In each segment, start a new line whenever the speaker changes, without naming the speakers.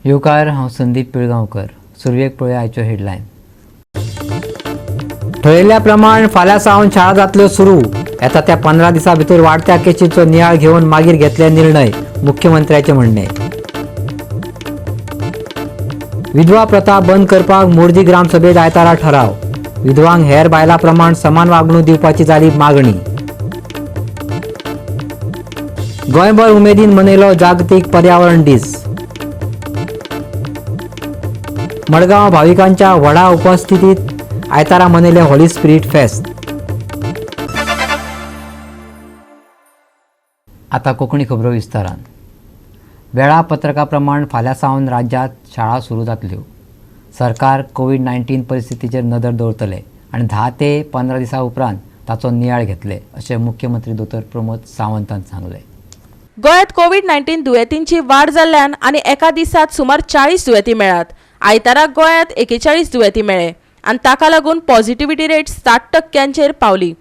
येवकार हांव संदीप पिळगांवकर. सुरवेक पळोवया आयच्यो हेडलायन. ठरयिल्ल्या प्रमाण फाल्यां सावन शाळा जातल्यो सुरू. येता त्या 15 दिसां भितर वाडत्या केसींचो नियाळ घेवन मागीर घेतले निर्णय, मुख्यमंत्र्याचें म्हणणें. विधवा प्रथा बंद करपाक मोरजी ग्रामसभेत आयतारा ठराव. विधवांक हेर बायलां प्रमाण समान वागणूक दिवपाची जाली मागणी. गोंयभर उमेदीन मनयलो जागतीक पर्यावरण दीस. मडगांव भाविकांच्या व्हडा उपस्थितीत आयतारा मनयले होली स्पिरीट फेस्त. आतां कोंकणी खबरो विस्तारान. वेळापत्रका प्रमाण फाल्यां सावन राज्यांत शाळा सुरू जातल्यो. सरकार कोविड-19 परिस्थितीचेर नदर दवरतले आनी 10 ते 15 दिसां उपरांत ताचो नियाळ घेतले, अशें मुख्यमंत्री दोतोर प्रमोद सावंतान सांगलें.
गोंयांत कोविड-19 दुयेंतींची वाड जाल्ल्यान आनी एका दिसात सुमार 40 दुयेंती मेळ्ळ्यात. आयतारा गोंयांत 41 दुयेंती मेळ्ळे आनी ताका लागून पॉझिटिव्हिटी रेट 60% पावली.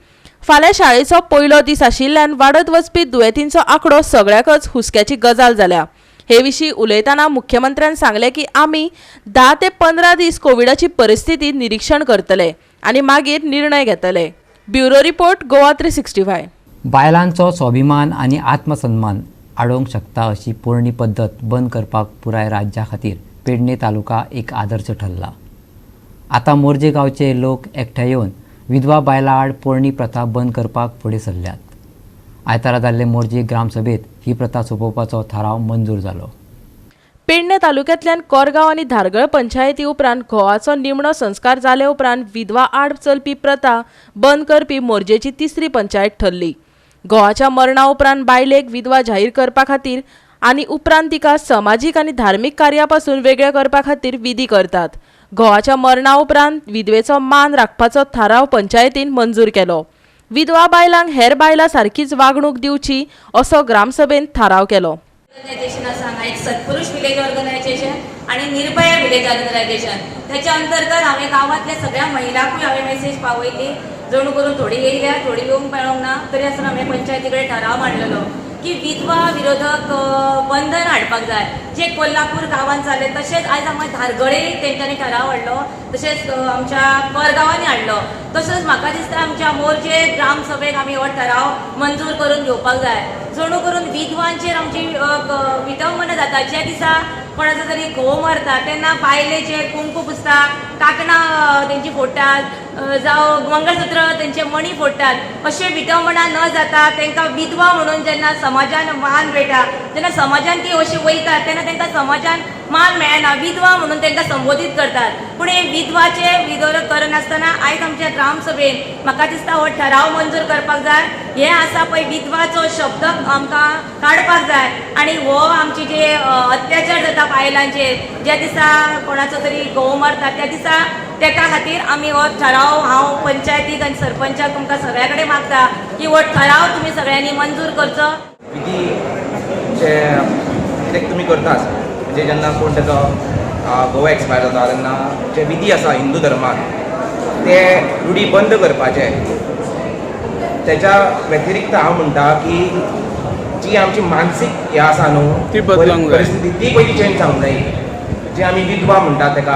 फाल्यां शाळेचो पयलो दीस आशिल्ल्यान वाडत वचपी दुयेंतींचो आंकडो सगळ्याकच हुस्क्याची गजाल जाल्या. हे विशीं उलयतना मुख्यमंत्र्यान सांगलें की आमी 10 ते 15 दीस कोविडाची परिस्थिती निरीक्षण करतले आनी मागीर निर्णय घेतले. Bureau report Goa 365.
बायलांचो स्वाभिमान आनी आत्मसन्मान आडोवंक शकता अशी पोरणी पद्दत बंद करपाक पुराय राज्या खातीर पेडणे तालुका एक आदर्श ठरला. आतां मोरजे गांवचे लोक एकठांय येवन विधवा बायलां आड पोरणी प्रथा बंद करपाक फुडें सरल्यात. आयतारा जाल्ले मोरजे ग्रामसभेत ही प्रथा सोंपोवपाचो थाराव मंजूर जालो.
पेडणे तालुक्यांतल्यान कोरगांव आनी धारगळ पंचायती उपरांत घोवाचो निमणो संस्कार जाले उपरांत विधवा आड चलपी प्रथा बंद करपी मोरजेची तिसरी पंचायत ठरली. घोवाच्या मरणा उपरांत बायलेक विधवा जाहीर करपा खातीर आनी उपरांत तिका समाजीक आनी धार्मीक कार्या पासून वेगळे करपा खातीर विधी करतात. घोवाच्या मरणा उपरांत विधवेचो मान राखपाचो थाराव पंचायतीन मंजूर केलो. विधवा बायलांक हेर बायलां सारकीच वागणूक दिवची असो ग्रामसभेन थाराव केलो.
ऑर्गनायझेशन आसा हांगा एक सत्पुरुष विलेज ऑर्गनायझेशन आणि निर्भया विलेज ऑर्गनायझेशन. त्याच्या अंतर्गत हांवें गांवांतल्या सगळ्या महिलांकूय हांवें मेसेज पावयली. जणू करून थोडी येयल्या थोडी येवंक मेळोंक ना, तरी आसतना हांवें पंचायती कडेन थाराव मांडलेलो की विधवा विरोधक बंधन हाडपाक जाय. जे कोल्हापूर गांवांत जाले तशेंच आयज हांगा धारगळेय तेंच्यांनी थाराव हाडलो, तशेंच आमच्या कोरगांवांनी हाडलो. तसोच म्हाका दिसता आमच्या मोरजे ग्रामसभेक आमी हो थाराव मंजूर करून घेवपाक जाय. जणू करून विधवांचेर आमची विटंबना जाता. ज्या दिसा कोणाचो तरी घोव मरता तेन्ना बायलेचेर कुंकू पुसता, कांकणां तेंची फोडटात, जावं मंगळसूत्र तेंचे मणी फोडटात. अशें विटंबना न जाता तांकां विधवा म्हणून जेन्ना समाजान मान मेळटा, जेन्ना समाजान ती अशी वयतात तेन्ना तांकां समाजान मान मेळना, विधवा म्हणून तांकां संबोधीत करतात. पूण हे विधवाचे विरोध करनासतना आयज आमच्या ग्रामसभेन म्हाका दिसता हो ठराव मंजूर करपाक जाय. हे आसा पळय विधवाचो शब्द आमकां काडपाक जाय आनी हो आमचे जे अत्याचार जाता बायलांचेर, ज्या दिसा कोणाचो तरी घोव मरता त्या दिसा तेका खातीर आमी हो ठराव हांव पंचायतीक आनी सरपंचाक तुमकां सगळ्या कडेन मागता की हो ठराव तुमी सगळ्यांनी मंजूर करचो.
विधी जे कितें तुमी करतात म्हणजे जेन्ना कोण तेजो घोव एक्सपायर जाता तेन्ना जे विधी आसा हिंदू धर्मात ते रुढी बंद करपाचे. तेच्या व्यतिरिक्त हांव म्हणटा की जी आमची मानसीक हें आसा न्हू ती परिस्थिती ती पयली चेंज जावंक जाय. जे आमी विधवा म्हणटा तेका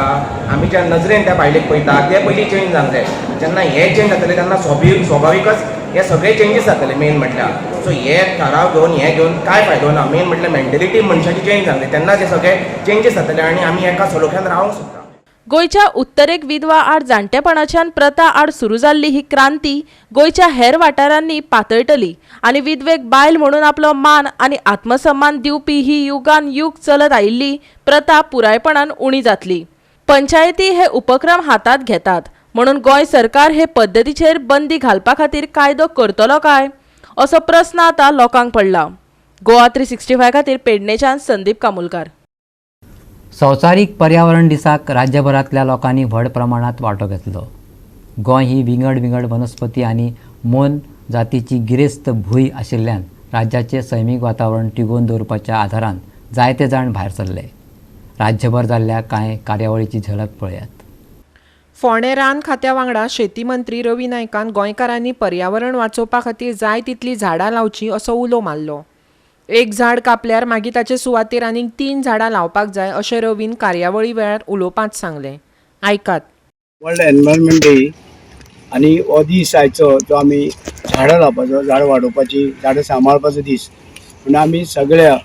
आमी ज्या नजरेन त्या बायलेक पळयता ते पयली चेंज जावंक जाय. जेन्ना हे चेंज जातले तेन्ना स्वाभाविकच हे सगळे चेंजीस जातले. मेन म्हटल्यार सो हे थाराव घेवन हे घेवन काय फायदो ना. मेन म्हटल्यार मेंटेलिटी मनशाची चेंज जातली तेन्ना ते सगळे चेंजीस जातले आनी आमी एका सलोख्यान रावंक सोदता.
गोंयच्या उत्तरेक विधवा आड जाणटेपणाच्यान प्रथा आड सुरू जाल्ली ही क्रांती गोंयच्या हेर वाठारांनी पातळटली आनी विधवेक बायल म्हणून आपलो मान आनी आत्मसन्मान दिवपी ही युगान युग चलत आयिल्ली प्रथा पुरायपणान उणी जातली. पंचायती हे उपक्रम हातात घेतात म्हणून गोंय सरकार हे पद्दतीचेर बंदी घालपा खातीर कायदो करतलो काय असो प्रस्न आतां लोकांक पडला. गोवा 365 खातीर पेडणेच्यान संदीप कामुलकार.
संवसारीक पर्यावरण दिसाक राज्यभरांतल्या लोकांनी व्हड प्रमाणांत वांटो घेतलो. गोंय ही विंगड विंगड वनस्पती आनी मोन जातीची गिरेस्त भूंय आशिल्ल्यान राज्याचें सैमीक वातावरण टिगोवन दवरपाच्या आदारान जायते जाण भायर सरले. राज्यभर जाल्ल्या कांय कार्यावळीची झलक पळयात.
फोंडे रान खात्या वांगडा शेती मंत्री रवी नायकान गोंयकारांनी पर्यावरण वाचोवपा खातीर जाय तितली झाडां लावची असो उलो मारलो. एक झाड कापल्यार मागीर ताचे सुवातेर आनीक 3 झाडां लावपाक जाय अशें रवीन कार्यावळी वेळार उलोवपांत सांगलें. आयकात.
वर्ल्ड एनवायरमेंट डे आनी हो दीस आयचो जो आमी झाडां लावपाचो, झाडां वाडोवपाची, झाडां सांबाळपाचो दीस. म्हणून आमी सगळ्या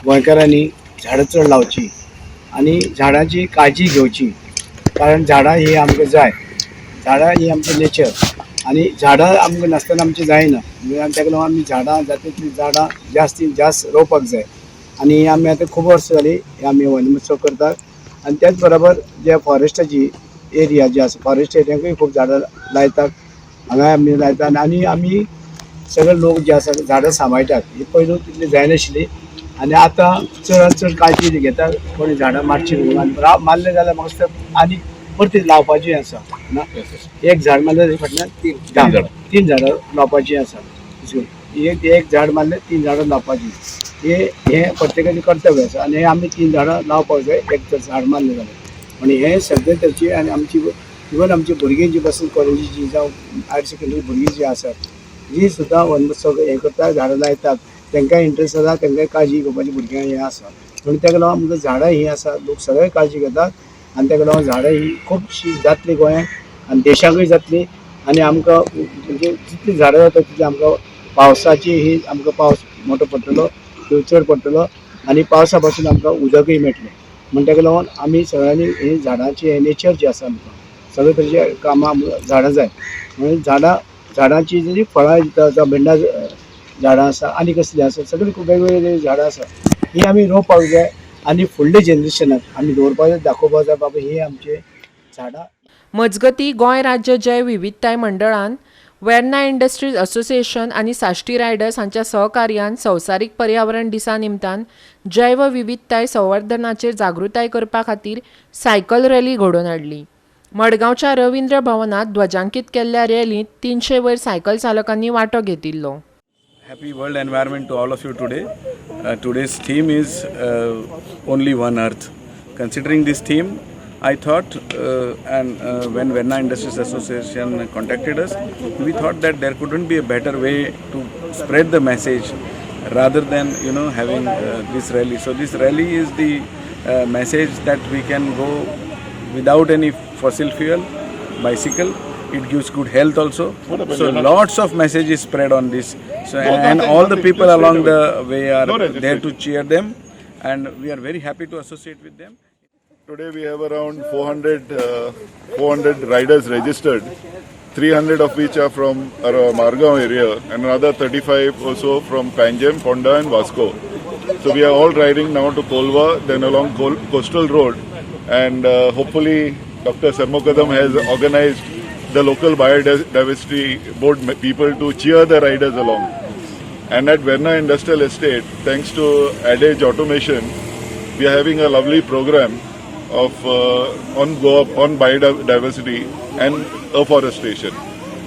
गोंयकारांनी झाडां चड लावची आनी झाडांची काळजी घेवची. कारण झाडां ही आमकां जाय. झाडां ही आमचें नेचर आनी झाडां आमकां नासतना आमचें जायना. ताका लागून आमी झाडां जाता तितलीं झाडां जास्तीत जास्त रोवपाक जाय. आनी आमी आतां खूब वर्सां जालीं आमी वन महोत्सव करतात. आनी त्याच बरोबर जे फॉरेस्टाची एरिया जे आसा फॉरेस्ट एरियांकूय खूब झाडां लायतात. हांगा आमी लायतात आनी आमी सगळे लोक जे आसा झाडां सांबाळटात. ही पयलू तितली जायनाशिल्ली आनी आतां चडांत चड काळजी घेतात. कोणी झाडां मारची न्हू आनी मारले जाल्यार म्हाका दिसता आनी परती लावपाची आसा ना. एक झाड मारल्यार फाटल्यान 3 झाडां लावपाची आसा. एक झाड मारल्यार 3 झाडां लावपाची. हे प्रत्येकाचें कर्तव्य आसा आनी आमी 3 झाडां लावपाक जाय एक झाड मारलें जाल्यार. आनी हे सगळे तरेची आनी आमची इवन आमची भुरगीं जी पासून कॉलेजीची जावं हायर सेकंडरी भुरगीं जी आसात जी सुद्दां वन महोत्सव हे करतात झाडां लायतात. तांकां इंट्रस्ट आसा तांकां काळजी घेवपाची भुरग्यांक हें आसा. म्हणून ताका लागून आमकां झाडां ही आसा लोक सगळे काळजी घेतात आनी ताका लागून झाडां ही खुबशीं जातली गोंयांत आनी देशाकूय जातली. आनी आमकां म्हणजे जितली झाडां जाता तितली आमकां पावसाची ही आमकां पावस मोठो पडटलो चड पडटलो आनी पावसा पासून आमकां उदकूय मेळटलें. म्हण ताका लागून आमी सगळ्यांनी ही झाडांची हे नेचर जे आसा आमकां सगळे तरेचे कामां आमकां झाडां जाय. म्हणून झाडांची जी फळां दिता जावं भिंडा झाडां आसा आनी कसलीं आसा सगळीं खूब वेगवेगळी झाडां आसा ही आमी रोवपाक जाय आनी फुडल्या जनरेशनाक आमी दवरपाक जाय दाखोवपाक जाय बाबा ही आमची झाडां.
मजगतीं गोंय राज्य जैव विविधताय मंडळान वेर्ना इंडस्ट्रीज असोसिएशन आनी साश्टी रायडर्स हांच्या सहकार्यान संवसारीक पर्यावरण दिसा निमतान जैव विविधताय संवर्धनाचेर जागृताय करपा खातीर सायकल रॅली घडोवन हाडली. मडगांवच्या रवींद्र भवनात ध्वजांकीत केल्ल्या रॅलींत 300 वयर सायकल चालकांनी वांटो घेतिल्लो.
Happy World Environment to all of you today. Today's theme is Only One Earth. Considering this theme, I thought when Verna Industries Association contacted us, we thought that there couldn't be a better way to spread the message rather than having this rally. So this rally is the message that we can go without any fossil fuel, bicycle. It gives good health also. So lots of messages spread on this. So and all the people along the way are there to cheer them, and we are very happy to associate with them.
Today we have around 400 riders registered, 300 of which are from our Margao area and another 35 also from Panjim, Ponda and Vasco. So we are all riding now to Kolva, then along Coastal Road, and hopefully Dr. Sarmokadam has organized the local biodiversity board people to cheer the riders along. And at Verna Industrial Estate, thanks to Adage Automation, we are having a lovely program of on biodiversity and afforestation.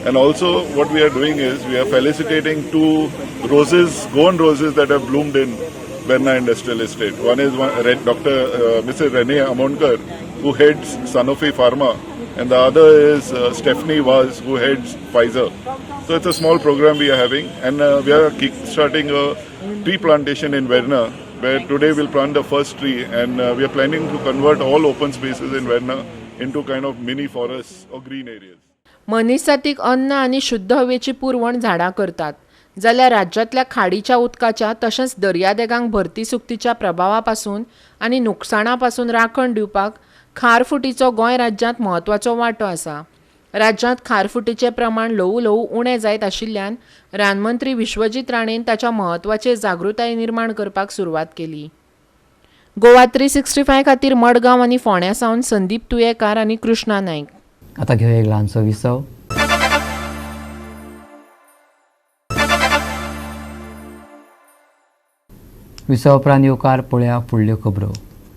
And also what we are doing is we are felicitating 2 roses, goan roses that have bloomed in Verna Industrial Estate. One is Mrs. Renee Amonkar, who heads Sanofi Pharma, and the other is Stephanie Vaz, who heads Pfizer. So it's a small program we are having, and we are kick-starting a tree plantation in Verna, where today we'll plant the first tree, and we are planning to convert all open spaces in Verna into kind of mini forests or green areas.
मनशातीक अन्न आनी शुद्ध हवेची पुरवण झाडां करतात जाल्यार राज्यांतल्या खाडीच्या उदकाच्या तशेंच दर्यादेगांक भरती सुकतीच्या प्रभावा पासून आनी नुकसाणा पासून राखण दिवपाक खारफुटीचो गोंय राज्यांत म्हत्वाचो वांटो आसा. राज्यांत खारफुटीचें प्रमाण ल्हवू ल्हवू उणें जायत आशिल्ल्यान रानमंत्री विश्वजीत राणेन ताच्या म्हत्वाचेर जागृताय निर्माण करपाक सुरवात केली. गोवा 365 खातीर मडगांव आनी फोंड्या सावन संदीप तुयेकार आनी कृष्णा नायक.
आता घेऊया एक ल्हानसो विसव. विसव उपरांत येवकार पळया फुडल्यो खबरो.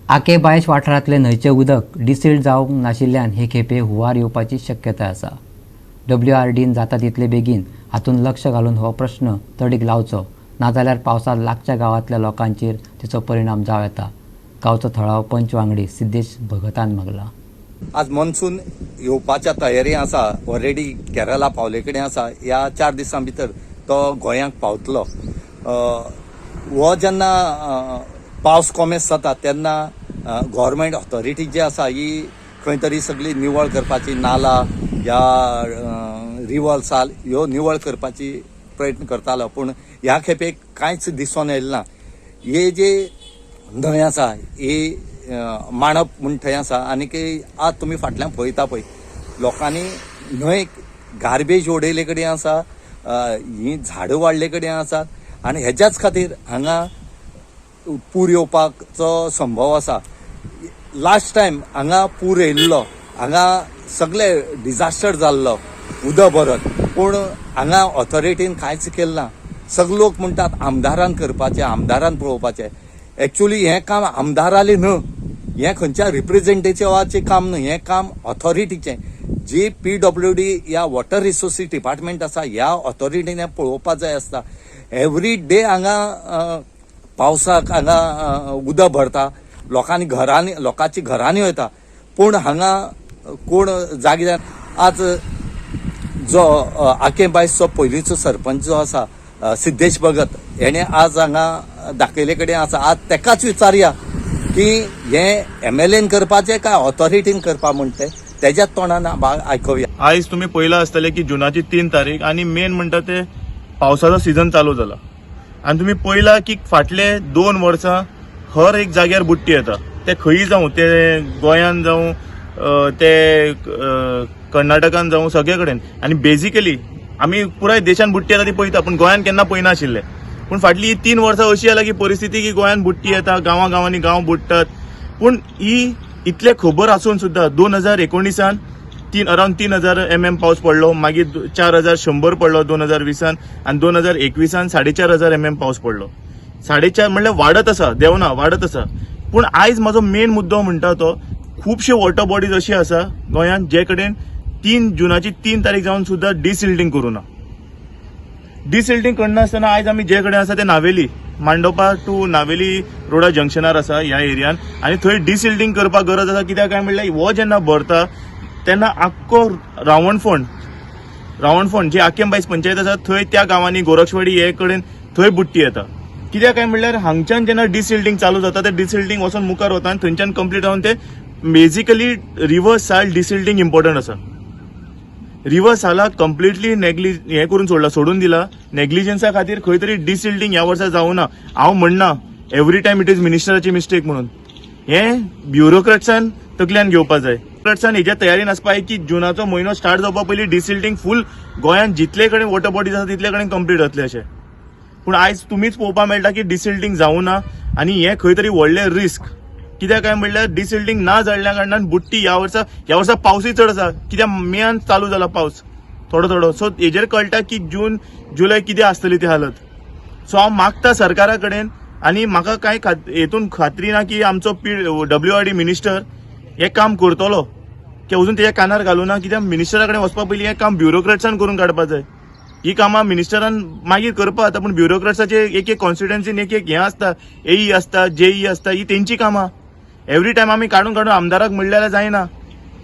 आके बायश वाठारांतले न्हंयचें उदक डिसिल्ड जावंक नाशिल्ल्यान हे खेपे हुंवार येवपाची शक्यताय आसा. WRDन जाता तितले बेगीन हातूंत लक्ष घालून हो प्रश्न तडीक लावचो, नाजाल्यार पावसांत लागच्या गांवांतल्या लोकांचेर तिचो परिणाम जावं येता. गांवचो थळावो पंच वांगडी सिद्धेश भगतान मागला.
आज मॉन्सून येवपाच्या तयारी आसा. ऑलरेडी केरळा पावले कडेन आसा. ह्या 4 दिसां भितर तो गोंयांक पावतलो. हो जेन्ना पावस कोमेस जाता तेन्ना गव्हर्मेंट ऑथॉरिटी जी आसा ही खंय तरी सगळी निवळ करपाची नाला या रिवल्साल ह्यो निवळ करपाची प्रयत्न करतालो, पूण ह्या खेपेक कांयच दिसून येयलें ना. हे जे न्हंय आसा ही मांडप म्हूण थंय आसा, आनीक आज तुमी फाटल्यान पळयता पळय लोकांनी न्हंय गार्बेज उडयले कडेन आसा, ही झाडां वाडले कडेन आसात, आनी हेच्याच खातीर हांगा पूर येवपाचो संभव आसा. लास्ट टायम हांगा पूर येयल्लो, हांगा सगळे डिजास्टर जाल्लो उदक भरत, पूण हांगा ऑथॉरिटीन कांयच केलें ना. सगळे लोक म्हणटात आमदारान करपाचें, आमदारान पळोवपाचें. एक्चुअली हें काम आमदारालें न्हय, हें खंयच्या रिप्रेझेंटेटिव्हाचें काम न्हय, हें काम ऑथॉरिटीचें. जी PWD ह्या वॉटर रिसोर्सीस डिपार्टमेंट आसा ह्या ऑथॉरिटीन हें पळोवपाक जाय आसता. एवरी डे हांगा पावसाक हांगा उदक भरता, लोकांची घरांनी वयता, पूण हांगा कोण जागीर आज जो आकेंबायचो पयलींचो सरपंच जो आसा सिद्धेश भगत हेणे आज हांगा दाखयले कडेन आसा. आज तेकाच विचारया की हें MLAन करपाचें काय ऑथॉरिटीन करपा म्हण तेज्या तोंडान आयकूया.
आयज तुम्ही पळयला आसतले की जुनाची 3 तारीख आनी मेन म्हणटा ते पावसाचो सीझन चालू जाला, आनी तुम्ही पळयला की फाटले 2 वर्सां हर एक जाग्यार बुट्टी येता. ते खंयी जावं, ते गोंयान जावं, ते कर्नाटकान जावं, सगळे कडेन. आनी बेजिकली आमी पुराय देशान बुट्टी येता ती पळयता, पूण गोंयान केन्ना पळयनाशिल्ले. पूण फाटली 3 वर्सां अशी जाला की परिस्थिती की गोंयान बुट्टी येता, गांवांनी गांव बुडटात. पूण ही इतले खबर आसून सुद्धा 2019 अरावंड 3000 mm पावस पडलो, मागीर 4100 पडलो 2020, आनी 2021 4500 mm पावस पडलो. 4.5 म्हणल्यार वाडत आसा, देंवना, वाडत आसा. पूण आयज म्हजो मेन मुद्दो म्हणटा तो खुबशे वॉटर बॉडीज अशी आसा गोंयांत जे कडेन 3 जुनाची 3 तारीख जावन सुद्धा डिसिल्टिंग करूं ना. डिसिल्टिंग करनासतना आयज आमी जे कडेन आसा ते नावेली मांडोपा टू नावेली रोडा जंक्शनार आसा ह्या एरियान, आनी थंय डिसिल्टिंग करपाक गरज आसा. कित्याक काय म्हणल्यार हो जेन्ना भरता तेन्ना आख्खो रावणफोंड जी आकेंबाईस पंचायत आसा थंय त्या गांवांनी गोरक्षवाडी हे कडेन थंय बुट्टी येता. कित्याक काय म्हणल्यार हांगच्यान जेन्ना डिसिल्टिंग चालू जाता ते डिसिल्टिंग वचून मुखार वता आनी थंयच्यान कंप्लीट जावन ते बेजिकली रिवर्स साल डिसिल्टिंग इम्पॉर्टंट आसा. रिवर्स सालाक कंप्लिटली हे करून सोडून दिला. नेग्लिजन्सा खातीर खंय तरी डिसिल्टिंग ह्या वर्सा जावं ना. हांव म्हणना एवरी टायम इट इज मिनिस्टराची मिस्टेक म्हणून, हें ब्युरोक्रेट्सान तकल्यान घेवपाक जाय. ब्युरोक्रेट्सान हेज्या तयारीन आसपाक जाय की जुनाचो म्हयनो स्टार्ट जावपा पयलीं डिसिल्टिंग फूल गोंयांत जितले कडेन वॉटर बॉडीज आसा तितले कडेन कंप्लीट जातले अशें. पूण आयज तुमीच पळोवपाक मेळटा की डिसिल्टिंग जावं ना, आनी हें खंय तरी व्हडलें रिस्क. कित्याक काय म्हणल्यार डिसिल्टिंग ना जाल्ल्या कारणान बुट्टी ह्या वर्सा पावसूय चड आसा. कित्याक मेयान चालू जाला पावस थोडो, सो हेजेर कळटा की जून जुलय कितें आसतली ती हालत. सो हांव मागता सरकारा कडेन, आनी म्हाका कांय हेतून खात्री ना की आमचो WRD मिनिस्टर हें काम करतलो, की अजून तेच्या कानार घालूं ना. कित्याक मिनिस्टरा कडेन वचपा पयलीं हें काम ब्युरोक्रेट्सान करून काडपाक जाय. ही कामां मिनिस्टरान मागीर करपा जाता, पूण ब्युरोक्रेट्साचे एक कॉन्स्टिट्युएन्सीन एक हें आसता, AE आसता, JE आसता, ही तेंची कामां. एवरी टायम आमी काडून आमदाराक म्हणल्यार जायना.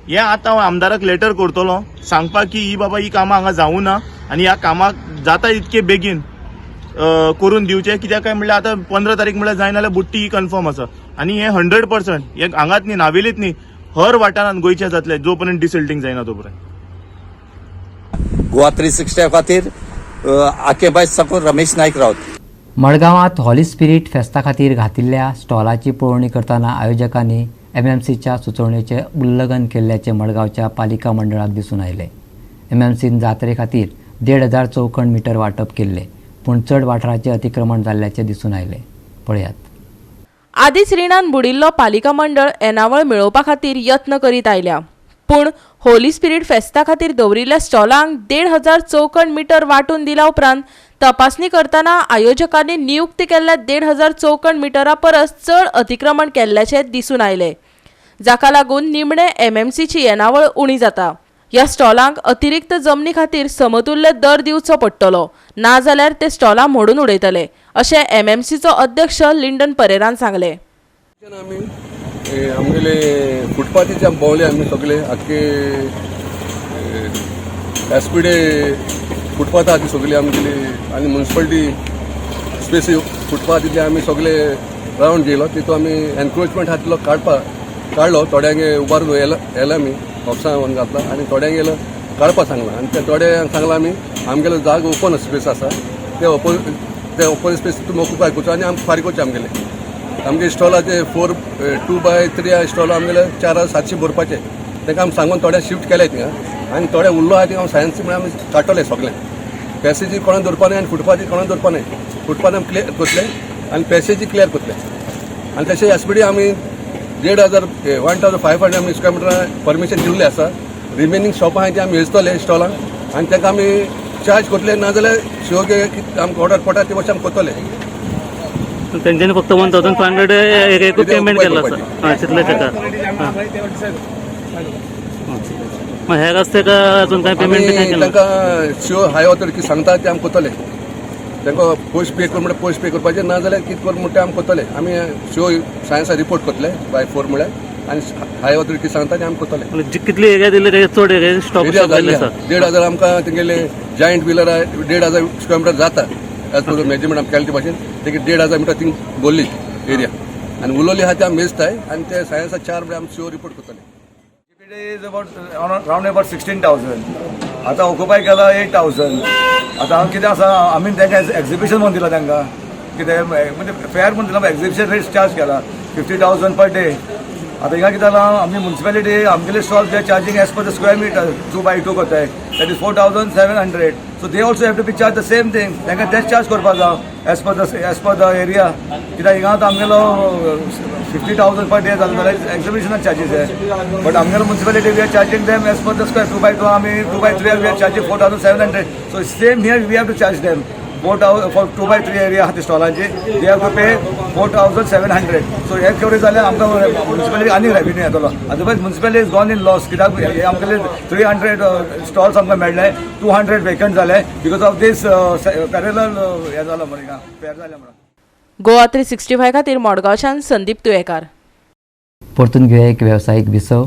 हें आतां हांव आमदाराक लेटर करतलो सांगपाक की ही बाबा ही कामां हांगा जावं ना, आनी ह्या कामाक जाता इतके बेगीन करून दिवचे. कित्याक काय म्हणल्यार आतां 15 तारीख म्हणल्यार जायना जाल्यार बुट्टी ही कन्फर्म आसा. आनी हें 100% हें हांगाच न्ही, नावेलीत न्ही, हर वाठारांत गोंयच्या जातलें जो पर्यंत डिसिल्टिंग जायना तो पर्यंत.
गोवा 360 खातीर आकेबाईज साकून रमेश नायक रावत.
मडगांवांत हॉली स्पिरीट फेस्ता खातीर घातिल्ल्या स्टॉलाची पळोवणी करतना आयोजकांनी MMCच्या सुचोवणेचें उल्लंघन केल्ल्याचें मडगांवच्या पालिका मंडळाक दिसून आयलें. MMCन जात्रे खातीर 1,500 चौखण मिटर वांटप केल्लें, पूण चड वाठाराचें अतिक्रमण जाल्ल्याचें दिसून आयलें. पळयात.
आदींच रिणान बुडिल्लो पालिका मंडळ येणावळ मेळोवपा खातीर यत्न करीत आयल्या, पूण होली स्पिरीट फेस्ता खातीर दवरिल्ल्या स्टॉलांक 1,500 चौखण मिटर वांटून दिल्या उपरांत तपासणी करतना आयोजकांनी नियुक्त केल्ल्या 1,500 चौखण मिटरा परस चड अतिक्रमण केल्ल्याचें दिसून आयलें, जाका लागून निमणे MMCची येणावळ उणी जाता. ह्या स्टॉलांक अतिरिक्त जमनी खातीर समतुल्य दर दिवचो पडटलो, नाजाल्यार ते स्टॉलां मोडून उडयतले, अशें MMCचो अध्यक्ष लिंडन परेरान सांगलें.
आमगेले फुटपाथीचे भोंवले आमी सगळे आख्खे SPD फुटपाथ आहा ती सगळी आमगेली, आनी म्युनिसिपालिटी स्पेस फुटपाथांतले आमी सगळे रावंड गेलो तितून आमी एनक्रोचमेंट हा तितलो काडलो थोड्यांक उबारून येयला आमी ऑफिसां व्हरून घातला आनी थोड्यांक येयलो काडपाक सांगला आनी ते थोड्यांक सांगला आमी आमगेलो जागो ओपन स्पेस आसा ते ओपन स्पेस तुमी ऑक्युपाय करचो आनी आमकां फारीक करचें आमगे स्टॉलाचे 2x3 स्टॉल आमगेले 4,700 भरपाचे ताका आमी सांगून थोडे शिफ्ट केले थिंगा आनी थोडे उरलो आहा थिंगा सायन्स म्हळ्यार आमी काडटले सगळें पॅसेजी कोणाक दवरपा न्हय आनी फुटपाथी कोणाक दवरपा न्हय फुटपाथ आमी क्लियर करतले आनी पॅसेजी क्लियर करतले आनी तशें एसपीडी आमी 1,500 आमी स्क्वेअर मिटरां परमिशन दिल्लें आसा रिमेनींग शॉपां आहाय ती आमी वेचतले स्टॉलांक आनी ताका आमी चार्ज करतले नाजाल्यार शिवगे आमकां ऑर्डर पडटा ते भाशेन आमी करतले
तेंच्यांनी फक्त 1,500 एकूच पेमेंट केलो आसा तितले ताका मग ह्या रस्त्याक अजून काय पेमेंट काय केलं
तांकां शिव हाय ऑथॉरिटी सांगता ते आमी करतले तांकां पोस्ट पे कर म्हणल्यार पोस्ट पे करपाचें नाजाल्यार कितें कर म्हणटा आमी करतले आमी शिव सायन्सा रिपोर्ट करतले बाय 4 म्हळ्यार आनी हाय ऑथॉरिटी सांगता ते आमी करतले
कितली एरिया दिले ते चड एरिया स्टॉप
1,500 आमकां तेंगेले जायंट व्हिलर 1,500 स्क्वेअर मिटर जाता एज पर मेजरमेंट आमी केले ते भाशेन तेगे 1,500 मिटर थिंग बोल्ली एरिया आनी उलोवली आहा ते आमी मेजताय आनी ते सायन्सा 4 म्हळ्यार आमी शिव रिपोर्ट करतले
is round about 16,000. आता ऑक्युपाय केला 8,000. आता कितें आसा आमी तांकां एक्झिबिशन म्हणून दिला तांकां कितें म्हणजे फेअर म्हणून दिला एक्झिबिशन रेट चार्ज केला 50,000 पर डे. आता हिंगा कितें जाला आमी म्युन्सिपालिटी आमगेले stall they charging as per the square metre 2x2 करताय that is 4,700. So they also have to be charge the same thing तांकां तेच चार्ज करपाक जाय एज पर द एरिया कित्याक हिंगा आतां आमगेलो 50,000 पर डे जालो जाल्यार एक्झिबिशनाक चार्जीस आहे बट आमगेलो municipality we are charging them as per the square 2x2 आमी 2x3 we are charging 4,700. So same here we have to charge them 4,000 for 2x3 area आहा ती स्टॉलांची they have to pay 4,700. So हे केवढे जाल्यार आमकां municipality आनी revenue येतलो otherwise municipality is gone in loss कित्याक हे आमगेले 300 स्टॉल्स आमकां मेळ्ळे 200 वेकंट जाले बिकॉज ऑफ दीस पॅरेलल हे जालो म्हणून फेर जाले म्हणून.
गोवा 365 खातीर मडगांवच्यान संदीप तुयेकार.
परतून घेऊया एक वेवसायीक विसव.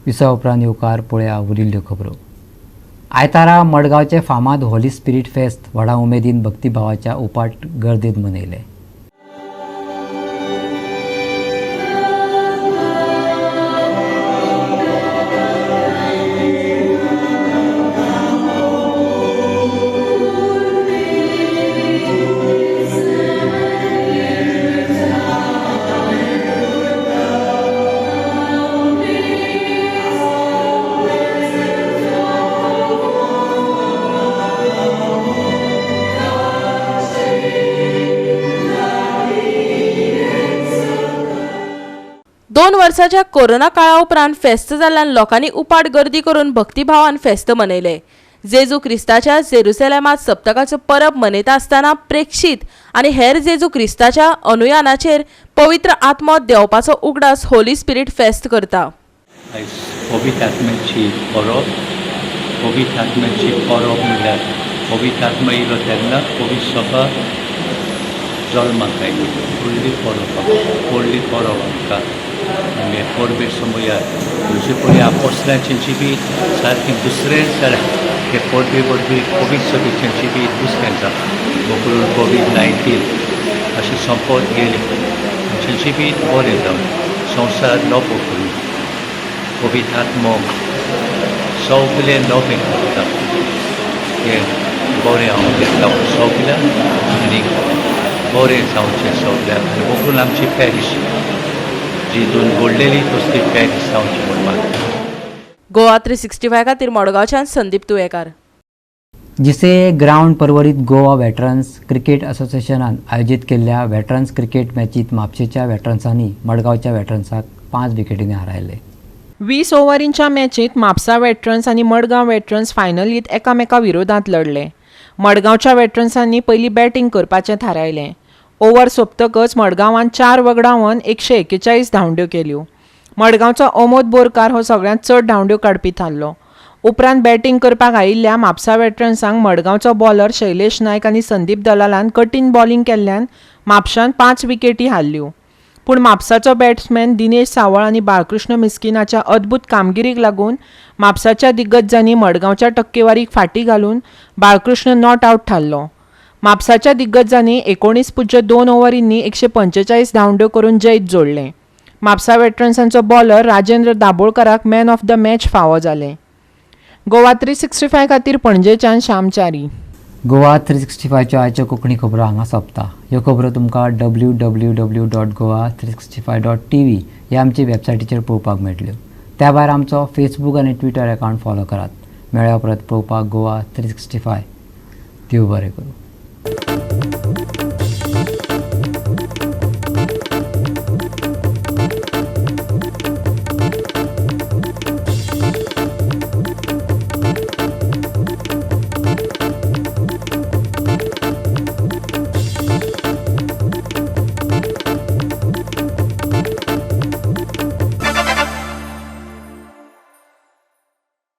विसव उपरांत येवकार पळया उरिल्ल्यो खबरो. आयतारा मडगांवचे फामाद होली स्पिरीट फेस्त व्हडा उमेदीन भक्तिभावाच्या उपाट गर्देत मनयले.
दोन वर्साच्या कोरोना काळा उपरांत फेस्त जाल्ल्यान लोकांनी उपाट गर्दी करून भक्तिभावान फेस्त मनयले. जेजू क्रिस्ताच्या जेरुसलेमांत सप्तकाचो परब मनयता आसतना प्रेक्षीत आनी हेर जेजू क्रिस्ताच्या अनुयानाचेर पवित्र आत्मो देवपाचो उगडास होली स्पिरीट फेस्त करता.
पवित्र आत्म्याची परब म्हणल्यार पवित्र आत्मा येयलो तेन्ना पवित्र सभा जल्माक आयली. व्हडली परब आमकां आमगे परबे समयार तुजे पळय आपोस्टलांचें जिवीत सारकें दुसरें जाल्यार हे परबे पवित्र सभेचें जिवीत दुसरें जाता. करून कोविड-19 अशें संपत गेलें आमचें जिवीत बरें जावन संवसार नवो करून पवित्र आत्मो सगळें नवें करता हें बरें हांव घेता सगळ्यांक आनी बरें जावचें सगळ्यांक आनी बगून आमची पॅरीश जितून घडलेली तसली पॅरीश जावची म्हूण मागता.
गोवा 365 खातीर मडगांवच्यान संदीप तुयेकार.
जिसे ग्राउंड परवरीत गोवा वेटरन्स क्रिकेट असोसिएशनान आयोजीत केल्ल्या वेटरन्स क्रिकेट मॅचीत म्हापशेच्या वेटरन्सांनी मडगांवच्या वेटरन्साक 5 विकेटींनी हारायले.
20 ओव्हरींच्या मॅचीत म्हापसा वेटरन्स आनी मडगांव वेटरन्स फायनलीत एकामेका विरोधांत लढले. मडगांवच्या वेटरन्सांनी पयलीं बॅटिंग करपाचें थारायलें. ओव्हर सोंपतकच मडगांवान 4 वगडावन 141 धांवड्यो केल्यो. मडगांवचो अमोद बोरकार हो सगळ्यांत चड धांवड्यो काडपी थारलो. उपरांत बॅटिंग करपाक आयिल्ल्या म्हापसा वेटरन्सांक मडगांवचो बॉलर शैलेश नायक आनी संदीप दलालान कठीण बॉलिंग केल्ल्यान म्हापशान 5 विकेटी हारल्यो. पूण म्हापसाचो बॅट्समॅन दिनेश सावळ आनी बाळकृष्ण मिस्किनाच्या अद्भुत कामगिरीक लागून म्हापसाच्या दिग्गजांनी मडगांवच्या टक्केवारीक फाटीं घालून बाळकृष्ण नॉट आउट थारलो. म्हापसाच्या दिग्गजांनी 19.2 ओव्हरींनी 145 धांवड्यो करून जैत जोडलें. म्हापसा वेटरन्सांचो बॉलर राजेंद्र दाबोळकराक मॅन ऑफ द मॅच फावो जालें. गोवा 365 खातीर पणजेच्यान श्याम च्यारी.
गोवा 365च्यो आयच्यो कोंकणी खबरो हांगा सोंपता. ह्यो खबरो तुमकां www.goa365.tv ह्या आमचे वेबसायटीचेर पळोवपाक मेळटल्यो. त्या भायर आमचो फेसबूक आनी ट्विटर अकावंट फॉलो करात. मेळ्या परत पळोवपाक गोवा 365. देव बरें करूं.